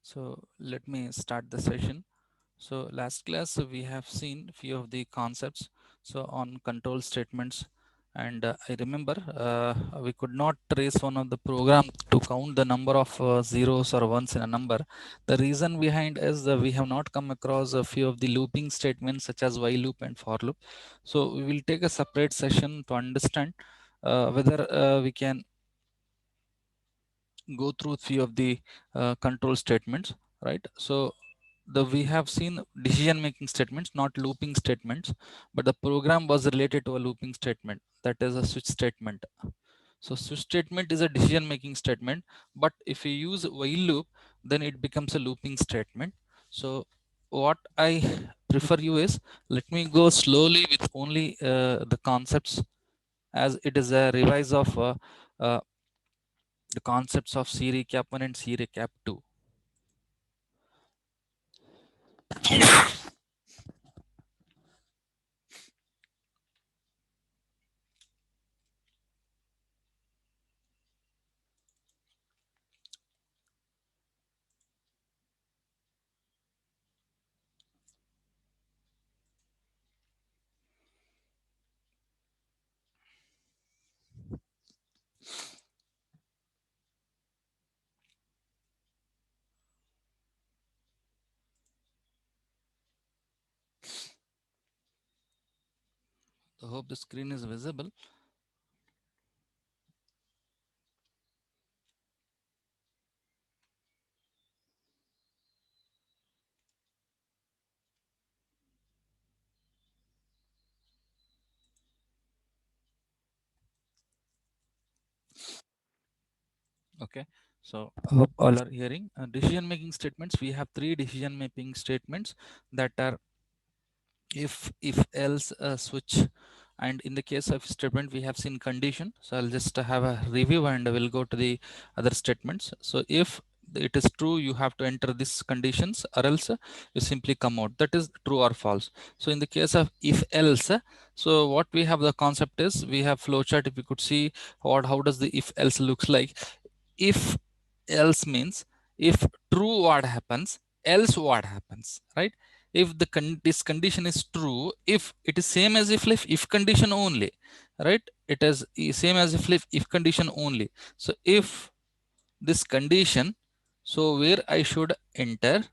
So let me start the session. So last class we have seen few of the concepts so on control statements, and I remember we could not trace one of the program to count the number of zeros or ones in a number. The reason behind is that we have not come across a few of the looping statements such as while loop and for loop. So we will take a separate session to understand whether we can go through few of the control statements, right? So the we have seen decision making statements, not looping statements, but the program was related to a looping statement, that is a switch statement. So switch statement is a decision making statement, but if you use while loop, then it becomes a looping statement. So what I prefer you is, let me go slowly with only the concepts, as it is a revise of uh, the concepts of C recap 1 and C recap 2. I hope the screen is visible. Okay, so hope all are hearing. Decision making statements, we have three decision making statements that are if else switch, and in the case of statement we have seen condition. So I'll just have a review and we'll go to the other statements. So if it is true, you have to enter these conditions, or else you simply come out, that is true or false. So in the case of if else, so what we have, the concept is, we have flowchart. If you could see what, how does the if else looks like. If else means if true, what happens, else what happens, right? If the this condition is true, if it is same as if condition only, right? It is same as if condition only. So if this condition, so where I should enter,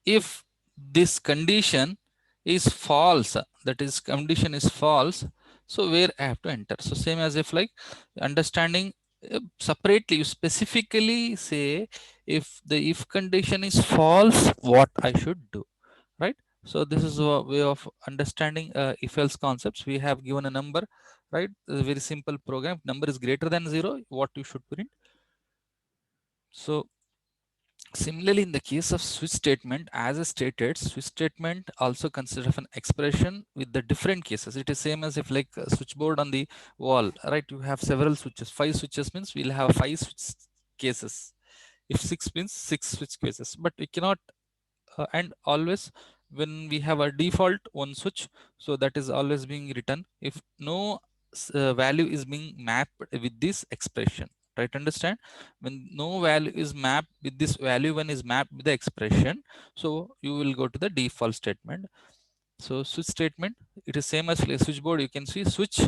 if this condition is false, that is condition is false, so where I have to enter. So same as if like understanding separately, you specifically say if the if condition is false, what I should do, right? So this is a way of understanding if else concepts. We have given a number, right? A very simple program. Number is greater than 0, what you should print. So similarly, in the case of switch statement, as I stated, switch statement also consists of an expression with the different cases. It is same as if like a switchboard on the wall, right? You have several switches. 5 switches means we'll have 5 switch cases. If 6 means 6 switch cases. But we cannot, and always when we have a default one switch, so that is always being written if no value is being mapped with this expression, right? Understand, when no value is mapped with this value, when is mapped with the expression, so you will go to the default statement. So switch statement, it is same as like switchboard. You can see switch,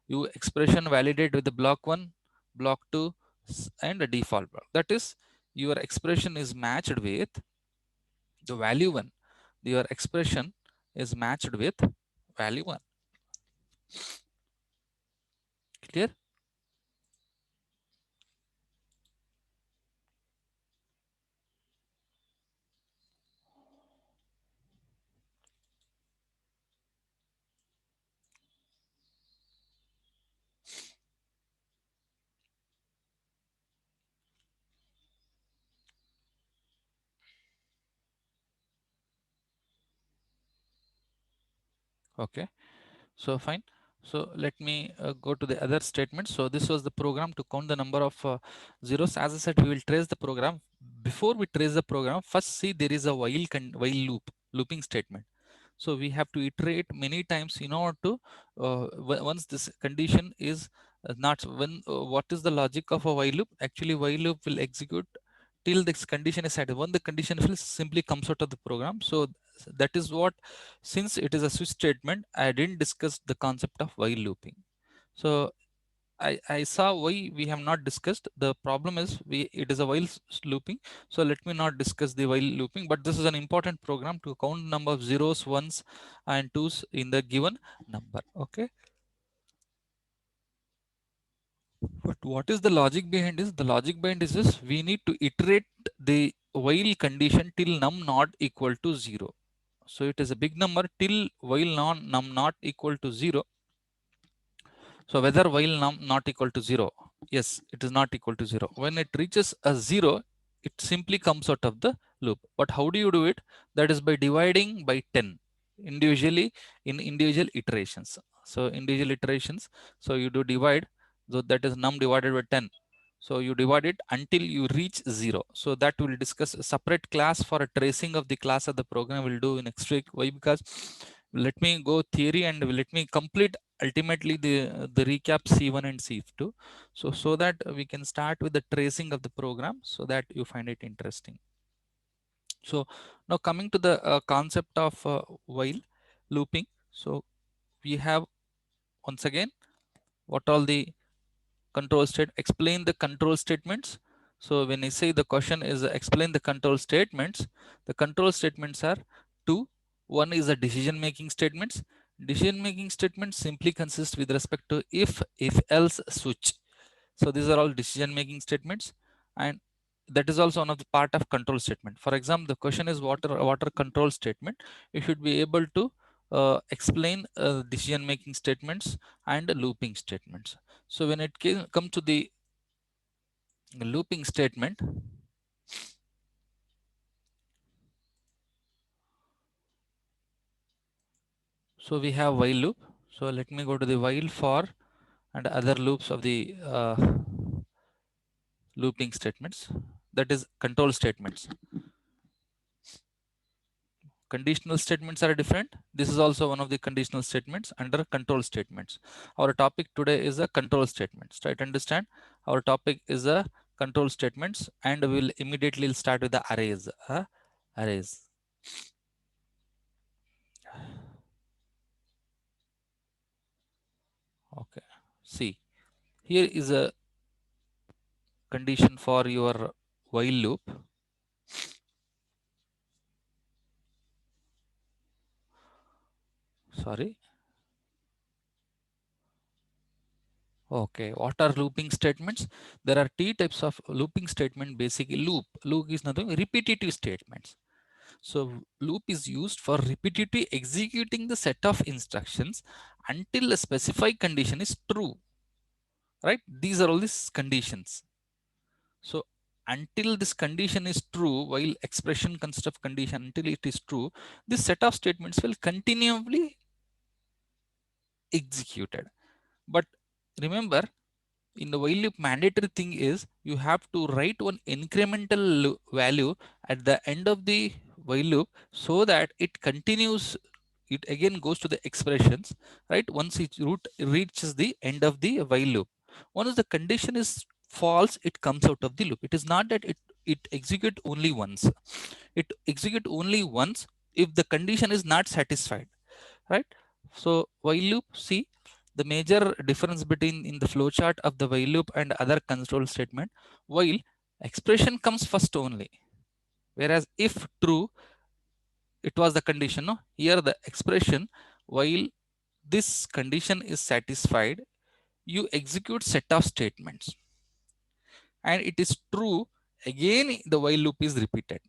you expression validate with the block 1, block 2, and a default block. That is, your expression is matched with the value 1. Your expression is matched with value 1. Clear? Okay, so fine. So let me go to the other statement. So this was the program to count the number of zeros. As I said, we will trace the program. Before we trace the program, first see there is a while loop, looping statement. So we have to iterate many times in order to once this condition is not, when what is the logic of a while loop? Actually while loop will execute till this condition is satisfied. When the condition fails, simply comes out of the program. So that is what, since it is a switch statement, I didn't discuss the concept of while looping. So I saw why we have not discussed. The problem is it is a while looping. So let me not discuss the while looping, but this is an important program to count number of zeros, ones and twos in the given number. Okay. But what is the logic behind this? The logic behind this is we need to iterate the while condition till num not equal to 0. So it is a big number till while num not equal to 0. So whether while num not equal to 0, yes, it is not equal to 0. When it reaches a 0, it simply comes out of the loop. But how do you do it? That is by dividing by 10 individually in individual iterations. So individual iterations, so you do divide, so that is num divided by 10. So you divide it until you reach 0. So that will discuss a separate class for a tracing of the class of the program will do in next week. Why? Because let me go theory and let me complete ultimately the recap C1 and C2, so that we can start with the tracing of the program, so that you find it interesting. So now coming to the concept of while looping. So we have, once again, what all the control state, explain the control statements. So when I say the question is explain the control statements, the control statements are two. One is the decision making statements. Decision making statements simply consist with respect to if else switch. So these are all decision making statements, and that is also one of the part of control statement. For example, the question is water control statement. You should be able to explain decision making statements and looping statements. So when it come to the looping statement, so we have while loop. So let me go to the while, for and other loops of the looping statements, that is control statements. Conditional statements are different. This is also one of the conditional statements under control statements. Our topic today is a control statements. Try to understand. Our topic is a control statements, and we'll immediately start with the arrays. Arrays. Okay. See, here is a condition for your while loop. Sorry. Okay, what are looping statements? There are T types of looping statement. Basically, loop is nothing, repetitive statements. So loop is used for repetitively executing the set of instructions until a specified condition is true. Right? These are all these conditions. So until this condition is true, while expression consists of condition, until it is true, this set of statements will continually executed. But remember, in the while loop, mandatory thing is you have to write one incremental value at the end of the while loop, so that it continues, it again goes to the expressions, right? Once it reaches the end of the while loop, once the condition is false, it comes out of the loop. It is not that it execute only once. It execute only once if the condition is not satisfied, right? So while loop, see, the major difference between in the flowchart of the while loop and other control statement, while expression comes first only, whereas if true, it was the condition. No, here the expression, while this condition is satisfied, you execute set of statements, and it is true, again the while loop is repeated.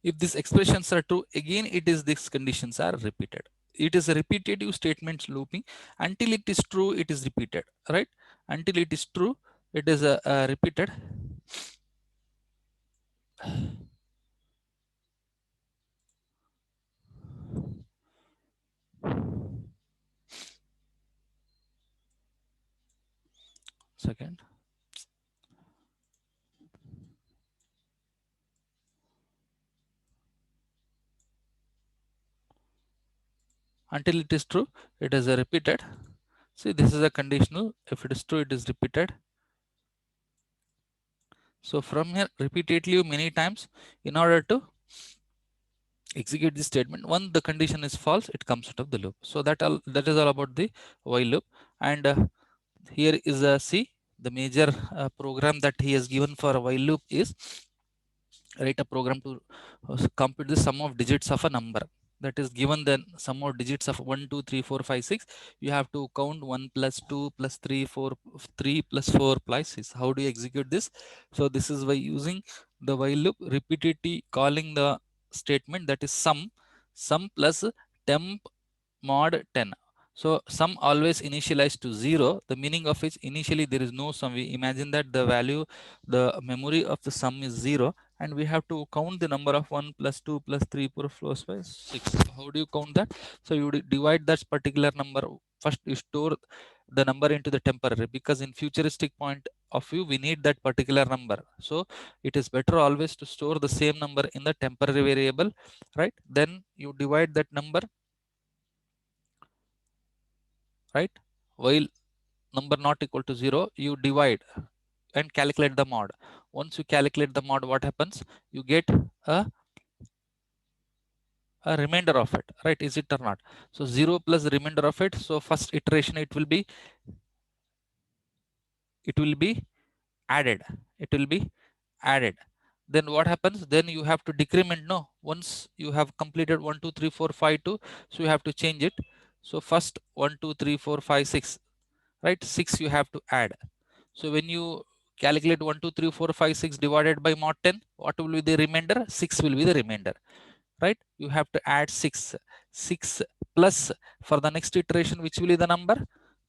If these expressions are true, again it is these conditions are repeated. It is a repetitive statements looping. Until it is true, it is repeated, right? Until it is true, it is a repeated. Second. Until it is true, it is a repeated. See, this is a conditional. If it is true, it is repeated. So from here, repeatedly many times in order to execute this statement. Once the condition is false, it comes out of the loop. So that is all about the while loop. And here is a C. The major program that he has given for a while loop is write a program to compute the sum of digits of a number that is given. Then sum of digits of 1 2 3 4 5 6, you have to count 1 plus 2 plus 3 4 3 plus 4 plus 6. How do you execute this? So this is by using the while loop, repeatedly calling the statement that is sum plus temp mod 10. So sum always initialized to 0, the meaning of which initially there is no sum. We imagine that the value, the memory of the sum is 0, and we have to count the number of 1 plus 2 plus 3 plus 5 6. How do you count that? So you divide that particular number. First you store the number into the temporary, because in futuristic point of view we need that particular number. So it is better always to store the same number in the temporary variable, right? Then you divide that number, right? While number not equal to 0, you divide and calculate the mod. Once you calculate the mod, what happens? You get a, a remainder of it, right? Is it or not? So 0 plus remainder of it. So first iteration, it will be added. It will be added. Then what happens? Then you have to decrement. No, once you have completed 1 2 3 4 5 2, so you have to change it. So first 1 2 3 4 5 6, right? 6 you have to add. So when you calculate 1 2 3 4 5 6 divided by mod 10, what will be the remainder? 6 will be the remainder, right? You have to add 6. 6 plus, for the next iteration, which will be the number?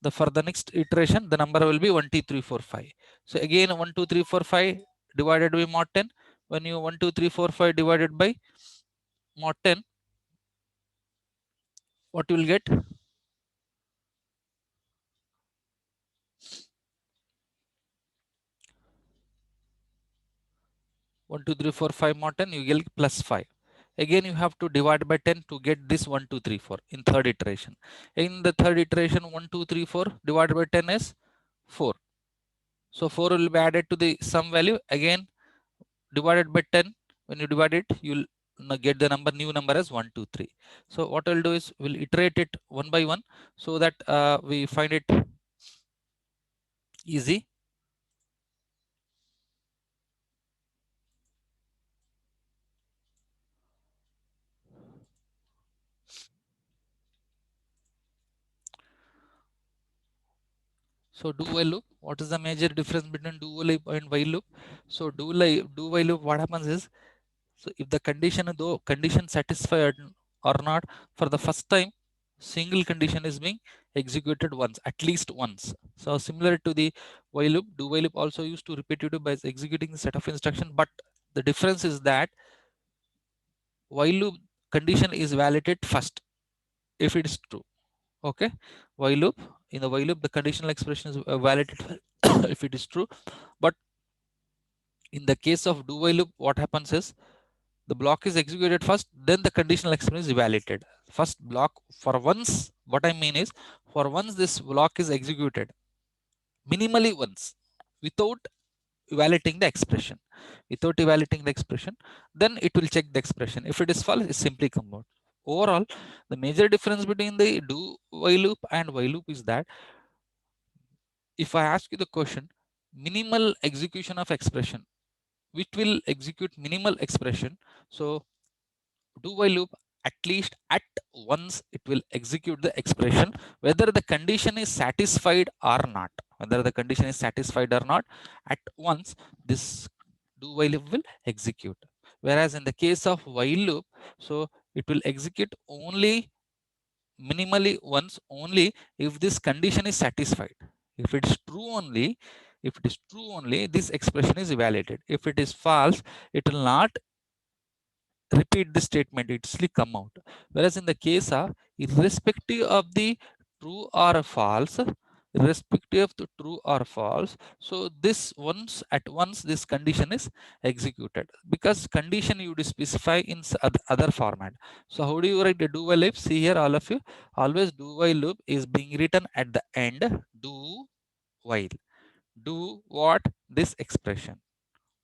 For the next iteration, the number will be 1 2 3 4 5. So again 1 2 3 4 5 divided by mod 10. When you 1 2 3 4 5 divided by mod 10, what you will get? 1 2 3 4 5 mod 10, you get plus 5. Again you have to divide by 10 to get this 1 2 3 4 in third iteration. In the third iteration, 1 2 3 4 divided by 10 is 4. So 4 will be added to the sum value, again divided by 10. When you divide it, you'll get the new number as 1 2 3. So what I'll do is we'll iterate it one by one, so that we find it easy. So do while loop, what is the major difference between do while loop and while loop? So do while loop, what happens is, so if the condition satisfied or not, for the first time, single condition is being executed once, at least once. So similar to the while loop, do while loop also used to repetitive by executing a set of instruction, but the difference is that while loop condition is validated first if it is true. Okay, while loop, in the while loop the conditional expression is validated if it is true. But in the case of do while loop, what happens is the block is executed first, then the conditional expression is evaluated. First block, for once, what I mean is, for once this block is executed minimally once, without evaluating the expression. Without evaluating the expression, then it will check the expression. If it is false, it simply come out. Overall, the major difference between the do while loop and while loop is that, if I ask you the question, minimal execution of expression, which will execute minimal expression. So do while loop, at least at once it will execute the expression whether the condition is satisfied or not. Whether the condition is satisfied or not, at once this do while loop will execute. Whereas in the case of while loop, so it will execute only minimally once, only if this condition is satisfied. If it is true only, this expression is evaluated. If it is false, it will not repeat the statement, it will come out. Whereas in the case of, irrespective of the true or false, so this once this condition is executed, because condition you would specify in other format. So how do you write the do while loop? See here, all of you, always do while loop is being written at the end. Do while, do what? This expression.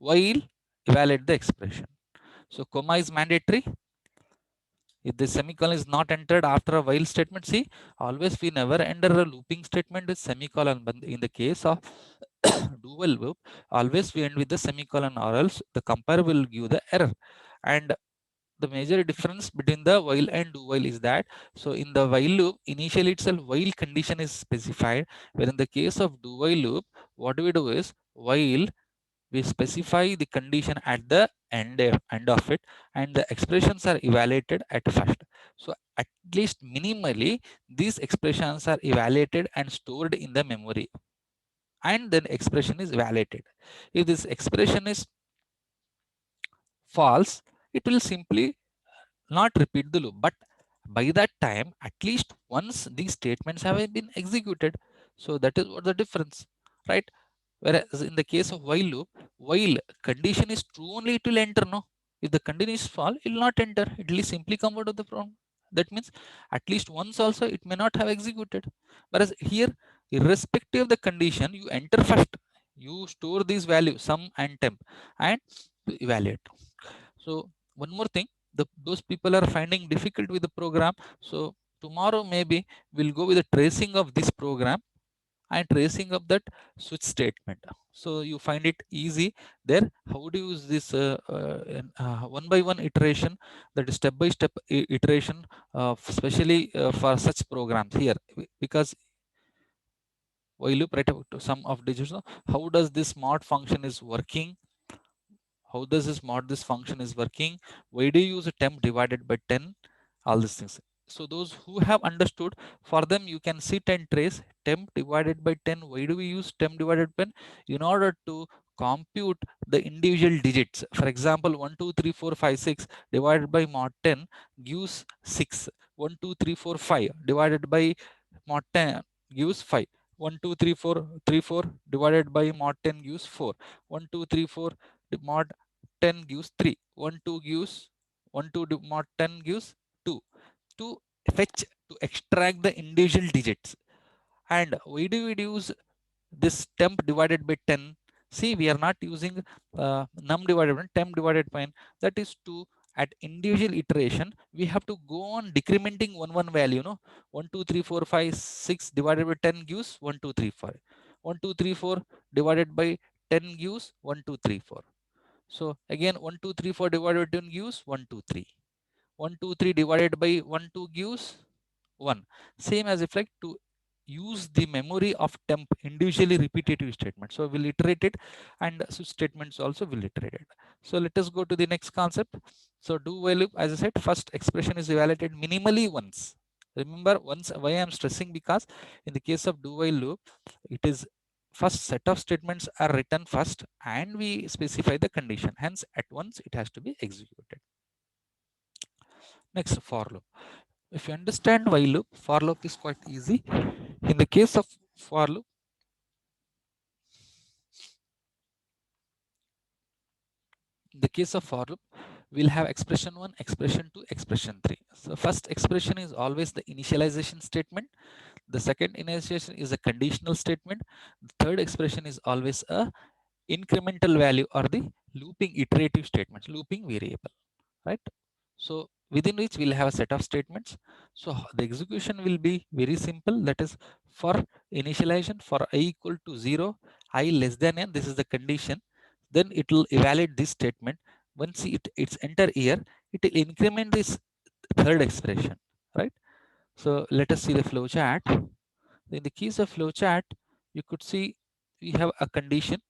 while evaluate the expression. So comma is mandatory. If the semicolon is not entered after a while statement, see, always we never enter a looping statement with semicolon. But in the case of do while loop, always we end with the semicolon, or else the compare will give the error. And the major difference between the while and do while is that, so in the while loop, initially itself while condition is specified, where in the case of do while loop, what we do is while we specify the condition at the end of it, and the expressions are evaluated at first. So at least minimally these expressions are evaluated and stored in the memory, and then expression is validated. If this expression is false, it will simply not repeat the loop, but by that time at least once these statements have been executed. So that is what the difference, right? Whereas in the case of while loop, while condition is true only, it will enter. No, if the condition is false, it will not enter. It will simply come out of the program. That means at least once also it may not have executed. Whereas here, irrespective of the condition, you enter first. You store these values, sum and temp, and evaluate. So one more thing, those people are finding difficult with the program. So tomorrow maybe we'll go with the tracing of this program and tracing of that switch statement. So you find it easy there. How do you use this one by one iteration, that is step by step iteration, especially for such programs here, because while you write to sum of digits, how does this mod function is working, how does this function is working, why do you use a temp divided by 10, all these things. So those who have understood, for them you can sit and trace temp divided by 10. Why do we use temp divided by 10? In order to compute the individual digits. For example, 1 2 3 4 5 6 divided by mod 10 gives 6. 1 2 3 4 5 divided by mod 10 gives 5. 1 2 3 4 3 4 divided by mod 10 gives 4. 1 2 3 4 mod 10 gives 3. 1 2 gives 1 2 mod 10 gives 2. To fetch, to extract the individual digits. And why do we use this temp divided by 10? See, we are not using num divided by temp divided by 10. That is to, at individual iteration we have to go on decrementing one value, no. 1 2 3 4 5 6 divided by 10 gives 1 2 3 4. 1 2 3 4 divided by 10 gives 1 2 3 4. So again 1 2 3 4 divided by 10 gives 1 2 3. 1 2 3 divided by 1 2 gives 1. Same as if like to use the memory of temp individually repetitive statement. So we'll iterate it, and switch statements also will iterate it. So let us go to the next concept. So do while loop, as I said, first expression is evaluated minimally once. Remember once, why I'm stressing, because in the case of do while loop, it is first set of statements are written first and we specify the condition. Hence at once it has to be executed. Next, for loop. If you understand while loop, for loop is quite easy. In the case of for loop, we'll have expression 1, expression 2, expression 3. So first expression is always the initialization statement. The second initialization is a conditional statement. The third expression is always a incremental value or the looping iterative statements, looping variable, right? So within which we'll have a set of statements. So the execution will be very simple. That is, for initialization, for I equal to 0, I less than n, this is the condition. Then it will evaluate this statement. Once it's enter here, it will increment this third expression, right? So let us see the flow chart. In the case of flow chart, you could see we have a condition.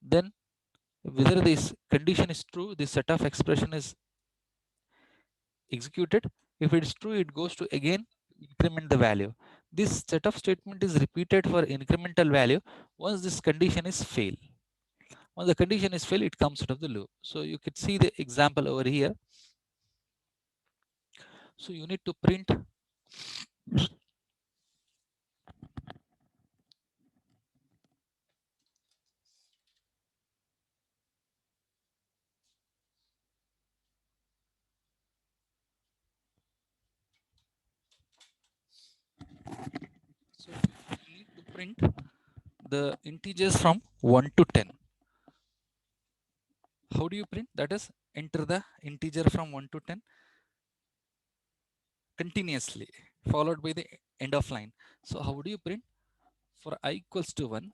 Then whether this condition is true, this set of expression is executed. If it's true, it goes to again increment the value. This set of statement is repeated for incremental value once this condition is fail. Once the condition is fail, it comes out of the loop. So you could see the example over here. So you need to print. So you need to print the integers from 1 to 10. How do you print? That is, enter the integer from 1 to 10 continuously, followed by the end of line. So how do you print? For I equals to 1,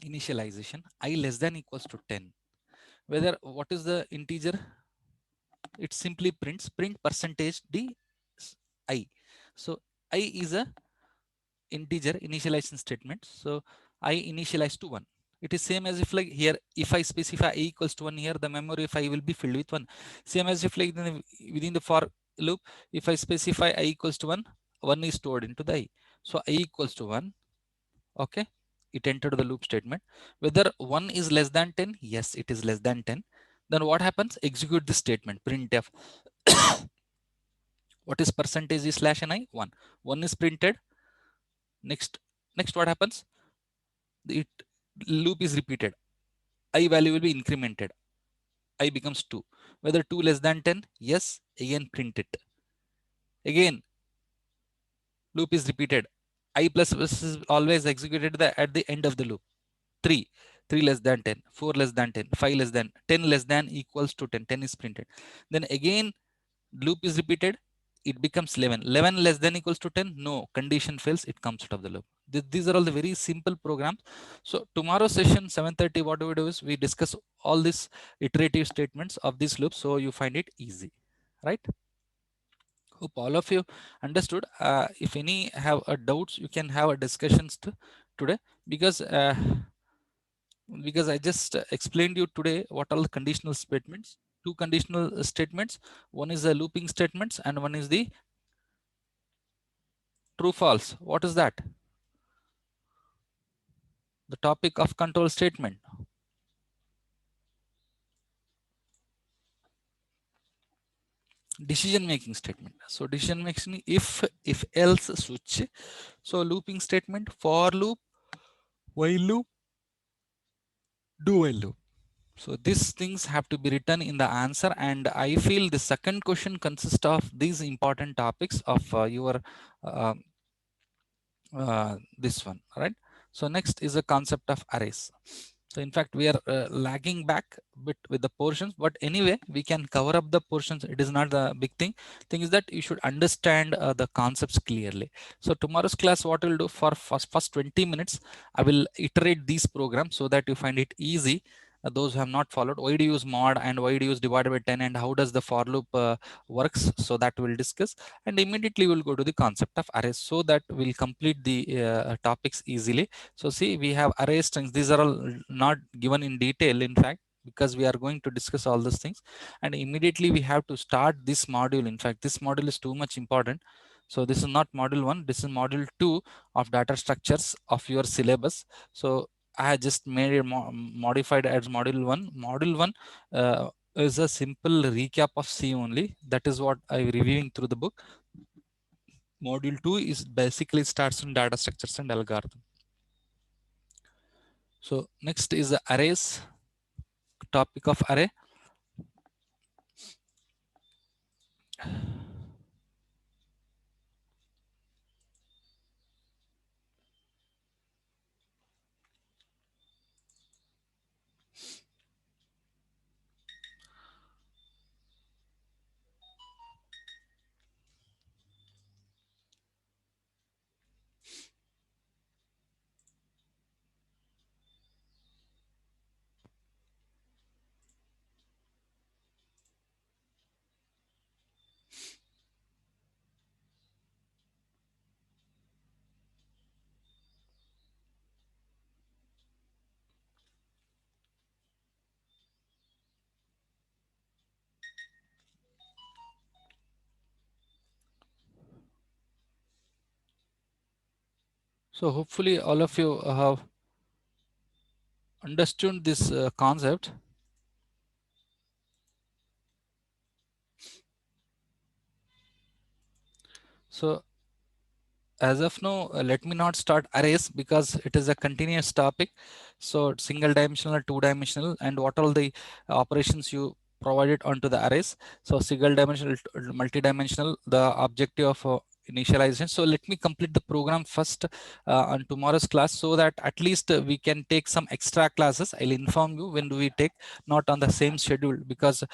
initialization, I less than equals to 10. Whether what is the integer? It simply prints print percentage d I. So I is a integer initialization statement. So I initialize to 1. It is same as if like here, if I specify I equals to 1, here the memory of I will be filled with 1. Same as if like within the for loop, if I specify I equals to 1, 1 is stored into the I. So I equals to 1. Okay. It entered the loop statement. Whether 1 is less than 10, yes, it is less than 10. Then what happens? Execute this statement, printf. What is percentage is slash ni? 1. 1 is printed. Next what happens? It loop is repeated. I value will be incremented. I becomes 2. Whether 2 less than 10, yes, again print it. Again, loop is repeated. I plus is always executed at the end of the loop. 3. 3 less than 10, 4 less than 10, 5 less than 10 less than equals to 10. 10 is printed. Then again, loop is repeated. It becomes 11. 11 less than equals to 10. No, condition fails. It comes out of the loop. These are all the very simple programs. So tomorrow's session 7:30, what do we do is we discuss all these iterative statements of this loop. So you find it easy, right? Hope all of you understood. If any have doubts, you can have a discussions today, because I just explained you today what are the conditional statements. Two conditional statements. One is the looping statements and one is the true false. What is that? The topic of control statement. Decision making statement. So decision making, if else switch. So looping statement, for loop, while loop, do while loop. So these things have to be written in the answer, and I feel the second question consists of these important topics of your uh, this one, right? So next is a concept of arrays. So in fact, we are lagging back a bit with the portions, but anyway, we can cover up the portions. It is not the big thing. Thing is that you should understand the concepts clearly. So tomorrow's class, what we'll do for first 20 minutes, I will iterate these programs so that you find it easy. Those who have not followed, why do you use mod and why do you use divided by 10 and how does the for loop works? So that we'll discuss, and immediately we'll go to the concept of arrays so that we'll complete the topics easily. So see, we have array strings. These are all not given in detail, in fact, because we are going to discuss all these things. And immediately we have to start this module. In fact, this module is too much important. So this is not module 1. This is module 2 of data structures of your syllabus. So I have just made it modified as module 1. Module 1 is a simple recap of C only. That is what I'm reviewing through the book. Module 2 is basically starts in data structures and algorithm. So next is the arrays, topic of array. So hopefully all of you have understood this concept. So as of now, let me not start arrays because it is a continuous topic. So single dimensional, two dimensional, and what all the operations you provided onto the arrays. So single dimensional, multi-dimensional, the objective of initialization. So let me complete the program first on tomorrow's class, so that at least we can take some extra classes. I'll inform you when do we take, not on the same schedule, because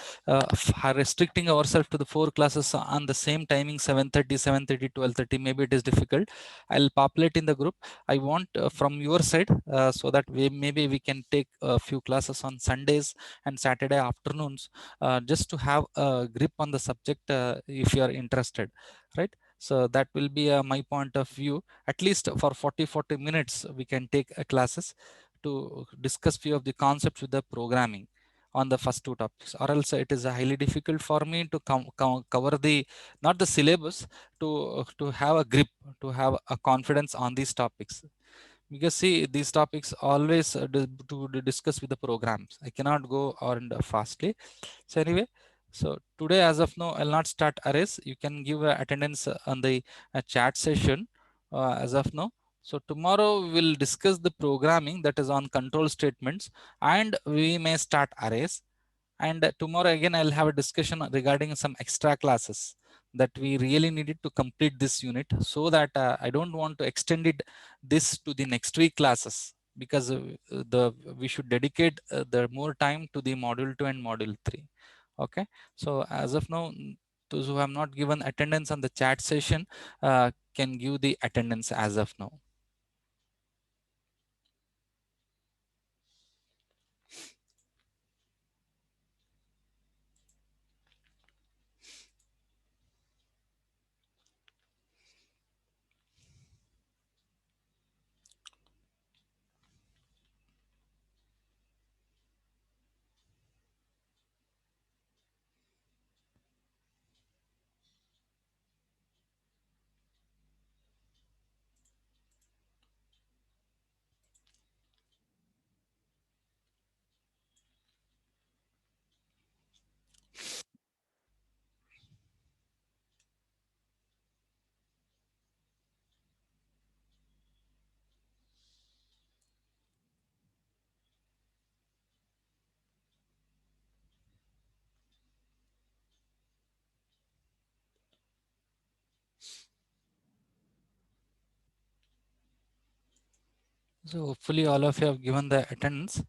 restricting ourselves to the 4 classes on the same timing, 7:30, 7:30, 12:30, maybe it is difficult. I'll populate in the group. I want from your side, so that maybe we can take a few classes on Sundays and Saturday afternoons, just to have a grip on the subject, if you are interested, right? So that will be my point of view. At least for 40 minutes we can take classes to discuss few of the concepts with the programming on the first 2 topics, or else it is highly difficult for me to cover the, not the syllabus, to have a grip, to have a confidence on these topics. Because see, these topics always to discuss with the programs, I cannot go on fastly. So anyway, so today as of now I'll not start arrays. You can give attendance on the chat session as of now. So tomorrow we will discuss the programming that is on control statements, and we may start arrays. And tomorrow again I'll have a discussion regarding some extra classes that we really needed to complete this unit, so that I don't want to extend it this to the next week classes, because the we should dedicate the more time to the module 2 and module 3. Okay, so as of now, those who have not given attendance on the chat session can give the attendance as of now. So hopefully all of you have given the attendance.